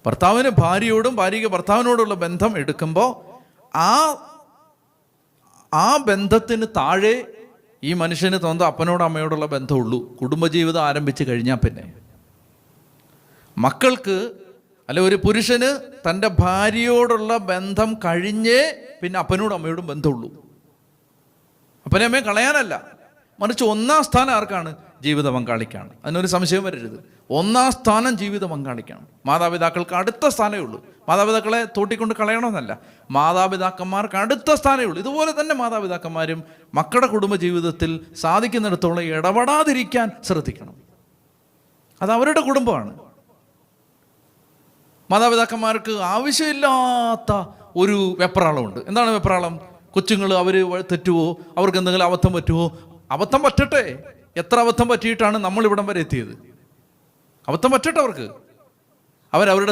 ഭർത്താവിന് ഭാര്യയോടും ഭാര്യയ്ക്ക് ഭർത്താവിനോടുള്ള ബന്ധം എടുക്കുമ്പോൾ ആ ബന്ധത്തിന് താഴെ ഈ മനുഷ്യന് സ്വന്തം അപ്പനോടും അമ്മയോടുള്ള ബന്ധമുള്ളൂ. കുടുംബജീവിതം ആരംഭിച്ച് കഴിഞ്ഞാൽ പിന്നെ മക്കൾക്ക് അല്ലെ ഒരു പുരുഷന് തൻ്റെ ഭാര്യയോടുള്ള ബന്ധം കഴിഞ്ഞേ പിന്നെ അപ്പനോടും അമ്മയോടും ബന്ധമുള്ളൂ. അപ്പനെ അമ്മയെ കളയാനല്ല, മറിച്ച് ഒന്നാം സ്ഥാനം ആർക്കാണ്? ജീവിത പങ്കാളിക്കാണ്. അതിനൊരു സംശയം വരരുത്. ഒന്നാം സ്ഥാനം ജീവിത പങ്കാളിക്കാണ്. മാതാപിതാക്കൾക്ക് അടുത്ത സ്ഥാനമേ ഉള്ളൂ. മാതാപിതാക്കളെ തോട്ടിക്കൊണ്ട് കളയണമെന്നല്ല, മാതാപിതാക്കന്മാർക്ക് അടുത്ത സ്ഥാനമേ ഉള്ളൂ. ഇതുപോലെ തന്നെ മാതാപിതാക്കന്മാരും മക്കളുടെ കുടുംബജീവിതത്തിൽ സാധിക്കുന്നിടത്തോളം ഇടപെടാതിരിക്കാൻ ശ്രദ്ധിക്കണം. അത് അവരുടെ കുടുംബമാണ്. മാതാപിതാക്കന്മാർക്ക് ആവശ്യമില്ലാത്ത ഒരു വെപ്രാളമുണ്ട്. എന്താണ് വെപ്രാളം? കൊച്ചുങ്ങൾ അവർ തെറ്റുവോ, അവർക്ക് എന്തെങ്കിലും അബദ്ധം പറ്റുമോ? അബദ്ധം പറ്റട്ടെ. എത്ര അബദ്ധം പറ്റിയിട്ടാണ് നമ്മളിവിടം വരെ എത്തിയത്? അബദ്ധം പറ്റട്ടെ അവർക്ക്. അവരവരുടെ